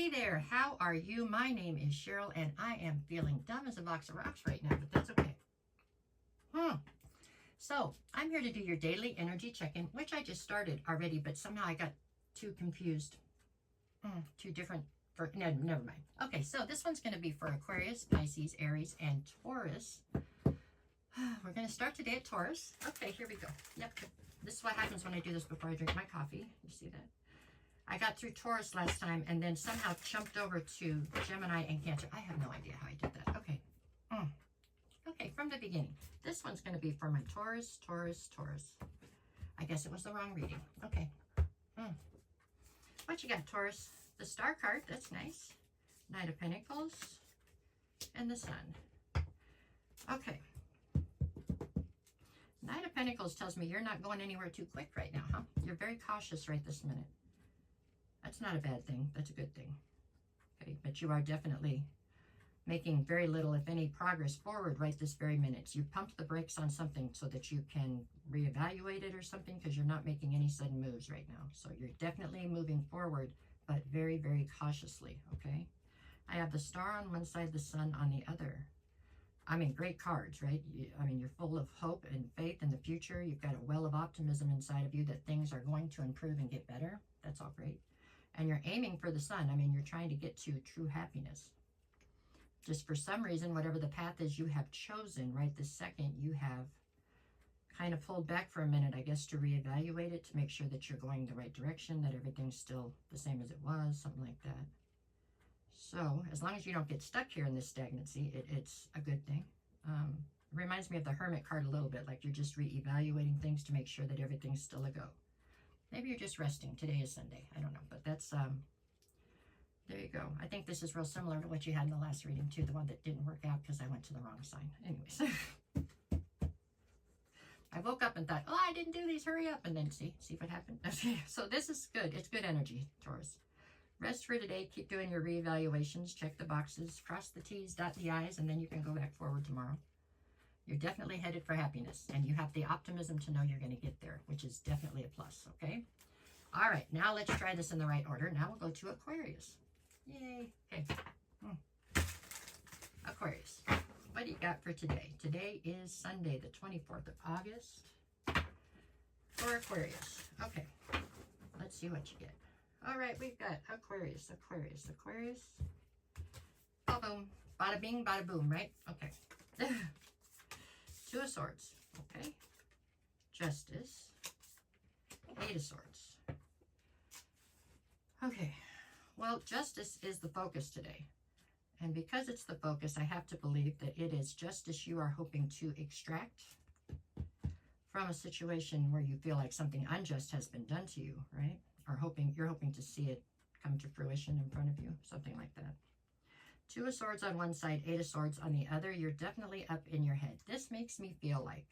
Hey there, how are you? My name is Cheryl, and I am feeling dumb as a box of rocks right now, but that's okay. So, I'm here to do your daily energy check-in, which I just started already, but somehow I got too confused. Two different, no, never mind. Okay, so this one's going to be for Aquarius, Pisces, Aries, and Taurus. We're going to start today at Taurus. Okay, here we go. Yep, this is what happens when I do this before I drink my coffee. You see that? I got through Taurus last time and then somehow jumped over to Gemini and Cancer. I have no idea how I did that. Okay. Okay, from the beginning. This one's going to be for my Taurus. I guess it was the wrong reading. Okay. What you got, Taurus? The Star card. That's nice. Knight of Pentacles. And the Sun. Okay. Knight of Pentacles tells me you're not going anywhere too quick right now, huh? You're very cautious right this minute. That's not a bad thing. That's a good thing. Okay, but you are definitely making very little, if any, progress forward right this very minute. You pumped the brakes on something so that you can reevaluate it or something because you're not making any sudden moves right now. So you're definitely moving forward, but very, very cautiously, okay? I have the Star on one side, the Sun on the other. I mean, great cards, right? You're full of hope and faith in the future. You've got a well of optimism inside of you that things are going to improve and get better. That's all great. And you're aiming for the Sun. You're trying to get to true happiness. Just for some reason, whatever the path is you have chosen right this second, you have kind of pulled back for a minute, I guess, to reevaluate it, to make sure that you're going the right direction, that everything's still the same as it was, something like that. So as long as you don't get stuck here in this stagnancy, it's a good thing. It reminds me of the Hermit card a little bit, like you're just reevaluating things to make sure that everything's still a go. Maybe you're just resting. Today is Sunday. I don't know, but that's, there you go. I think this is real similar to what you had in the last reading too, the one that didn't work out because I went to the wrong sign. Anyways, I woke up and thought, oh, I didn't do these, hurry up. And then see what happened. Okay, so this is good. It's good energy, Taurus. Rest for today. Keep doing your reevaluations. Check the boxes, cross the T's, dot the I's, and then you can go back forward tomorrow. You're definitely headed for happiness, and you have the optimism to know you're going to get there, which is definitely a plus, okay? All right, now let's try this in the right order. Now we'll go to Aquarius. Yay. Okay. Aquarius, what do you got for today? Today is Sunday, the 24th of August for Aquarius. Okay, let's see what you get. All right, we've got Aquarius. Ba-boom. Bada bing, bada boom, right? Okay. Two of Swords, okay. Justice. Eight of Swords. Okay, well, Justice is the focus today. And because it's the focus, I have to believe that it is justice you are hoping to extract from a situation where you feel like something unjust has been done to you, right? Or you're hoping to see it come to fruition in front of you, something like that. Two of Swords on one side, Eight of Swords on the other. You're definitely up in your head. This makes me feel like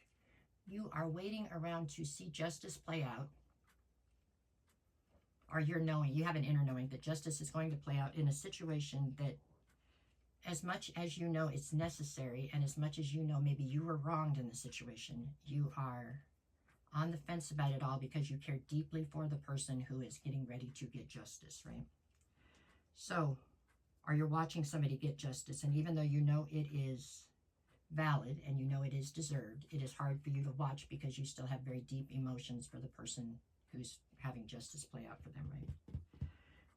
you are waiting around to see justice play out. Or you have an inner knowing that justice is going to play out in a situation that as much as you know it's necessary and as much as you know maybe you were wronged in the situation, you are on the fence about it all because you care deeply for the person who is getting ready to get justice, right? So, or you're watching somebody get justice, and even though you know it is valid and you know it is deserved, it is hard for you to watch because you still have very deep emotions for the person who's having justice play out for them, right?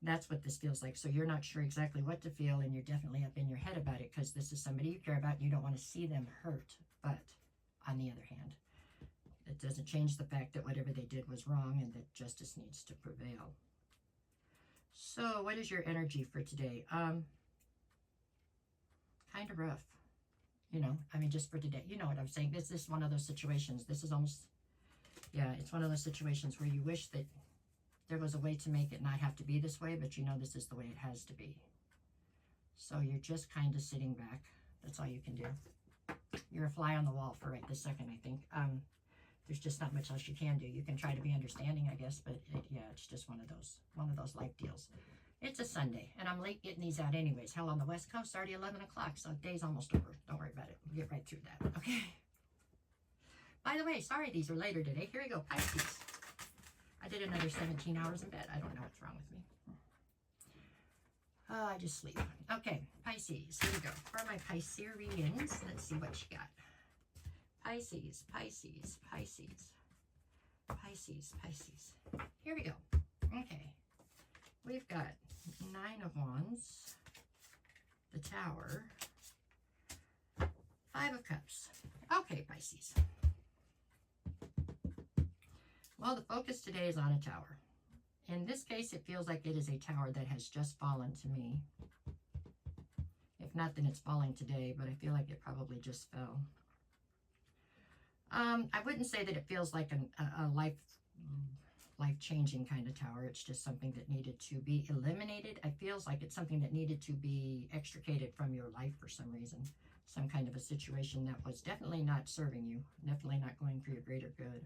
That's what this feels like. So you're not sure exactly what to feel, and you're definitely up in your head about it because this is somebody you care about and you don't want to see them hurt. But on the other hand, it doesn't change the fact that whatever they did was wrong and that justice needs to prevail. So what is your energy for today? Kind of rough, just for today. You know what I'm saying? This is one of those situations. This is almost, yeah, it's one of those situations where you wish that there was a way to make it not have to be this way, but you know this is the way it has to be. So you're just kind of sitting back. That's all you can do. You're a fly on the wall for right this second, I think. There's just not much else you can do. You can try to be understanding, I guess, but it's just one of those life deals. It's a Sunday, and I'm late getting these out anyways. Hell, on the West Coast, already 11 o'clock, so day's almost over. Don't worry about it. We'll get right through that, okay? By the way, sorry these are later today. Here we go, Pisces. I did another 17 hours in bed. I don't know what's wrong with me. Oh, I just sleep. Okay, Pisces. Here we go. For my Pisceans, let's see what you got. Pisces, Pisces, Pisces, Pisces, Pisces. Here we go. Okay. We've got 9 of Wands, the Tower, 5 of Cups. Okay, Pisces. Well, the focus today is on a tower. In this case, it feels like it is a tower that has just fallen to me. If not, then it's falling today, but I feel like it probably just fell. I wouldn't say that it feels like a life-changing kind of tower. It's just something that needed to be eliminated. It feels like it's something that needed to be extricated from your life for some reason. Some kind of a situation that was definitely not serving you, definitely not going for your greater good.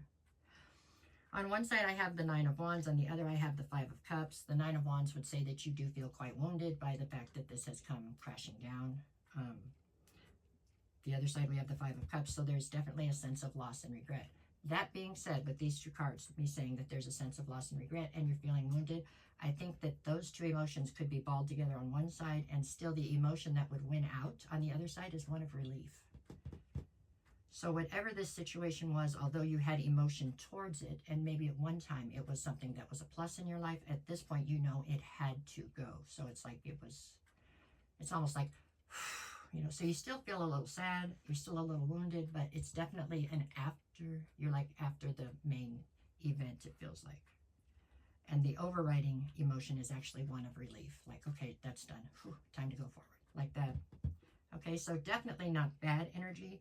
On one side, I have the 9 of Wands. On the other, I have the 5 of Cups. The 9 of Wands would say that you do feel quite wounded by the fact that this has come crashing down. The other side, we have the 5 of Cups, so there's definitely a sense of loss and regret. That being said, with these 2 cards, me saying that there's a sense of loss and regret and you're feeling wounded, I think that those 2 emotions could be balled together on one side, and still the emotion that would win out on the other side is one of relief. So whatever this situation was, although you had emotion towards it, and maybe at one time it was something that was a plus in your life, at this point you know it had to go. So it's like it's almost like, you know, so you still feel a little sad, you're still a little wounded, but it's definitely an after, you're like after the main event, it feels like. And the overriding emotion is actually one of relief. Like, okay, that's done. Whew, time to go forward. Like that. Okay, so definitely not bad energy.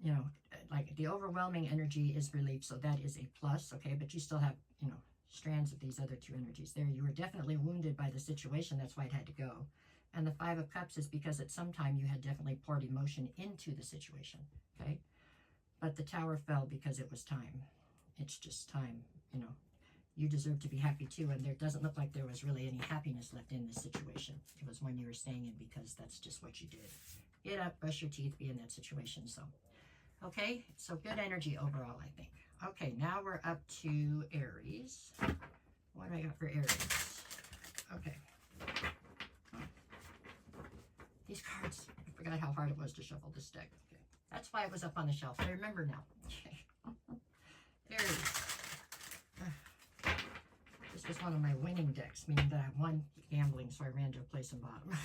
You know, like the overwhelming energy is relief, so that is a plus, okay? But you still have, you know, strands of these other 2 energies there. You were definitely wounded by the situation. That's why it had to go. And the 5 of Cups is because at some time you had definitely poured emotion into the situation, okay? But the Tower fell because it was time. It's just time, you know. You deserve to be happy too, and there doesn't look like there was really any happiness left in this situation. It was one you were staying in because that's just what you did. Get up, brush your teeth, be in that situation, so... Okay, so good energy overall, I think. Okay, now we're up to Aries. What do I got for Aries? Okay. These cards, I forgot how hard it was to shuffle this deck. Okay, that's why it was up on the shelf. I remember now. Okay. Aries. This was one of my winning decks, meaning that I won gambling, so I ran to a place in bottom.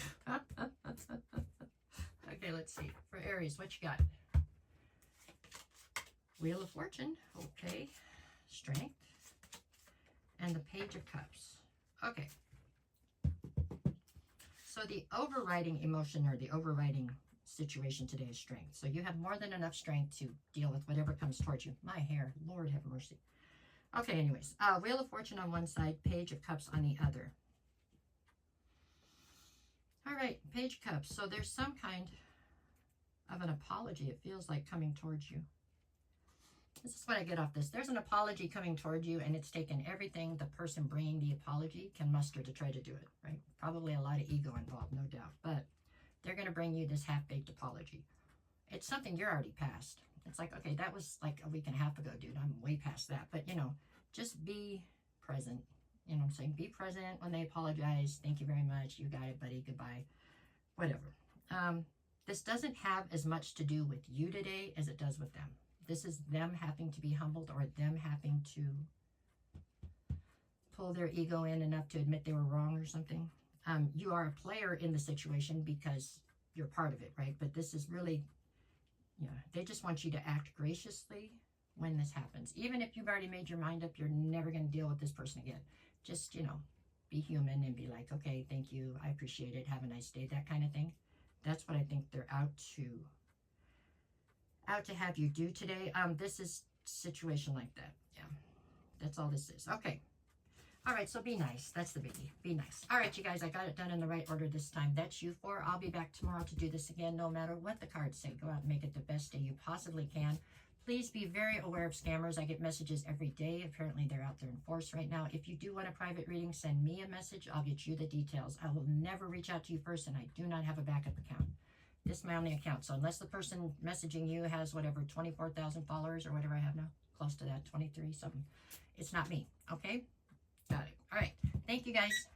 Okay, let's see. For Aries, what you got? Wheel of Fortune, okay, Strength, and the Page of Cups. Okay, so the overriding emotion or the overriding situation today is strength. So you have more than enough strength to deal with whatever comes towards you. My hair, Lord have mercy. Okay, anyways, Wheel of Fortune on one side, Page of Cups on the other. All right, Page of Cups. So there's some kind of an apology, it feels like, coming towards you. This is what I get off this. There's an apology coming toward you, and it's taken everything the person bringing the apology can muster to try to do it, right? Probably a lot of ego involved, no doubt. But they're going to bring you this half-baked apology. It's something you're already past. It's like, okay, that was like a week and a half ago, dude. I'm way past that. But, you know, just be present. You know what I'm saying? Be present when they apologize. Thank you very much. You got it, buddy. Goodbye. Whatever. This doesn't have as much to do with you today as it does with them. This is them having to be humbled, or them having to pull their ego in enough to admit they were wrong or something. You are a player in the situation because you're part of it, right? But this is really, yeah, they just want you to act graciously when this happens. Even if you've already made your mind up, you're never going to deal with this person again. Just, you know, be human and be like, okay, thank you, I appreciate it, have a nice day, that kind of thing. That's what I think they're out to have you do today. This is situation like that. Yeah, that's all this is. Okay. All right, so be nice. That's the biggie. Be nice. All right, you guys, I got it done in the right order this time. That's you four. I'll be back tomorrow to do this again, no matter what the cards say. Go out and make it the best day you possibly can. Please be very aware of scammers. I get messages every day. Apparently, they're out there in force right now. If you do want a private reading, send me a message. I'll get you the details. I will never reach out to you first, and I do not have a backup account. This is my only account. So unless the person messaging you has whatever, 24,000 followers or whatever I have now, close to that, 23 something, it's not me. Okay? Got it. All right. Thank you, guys.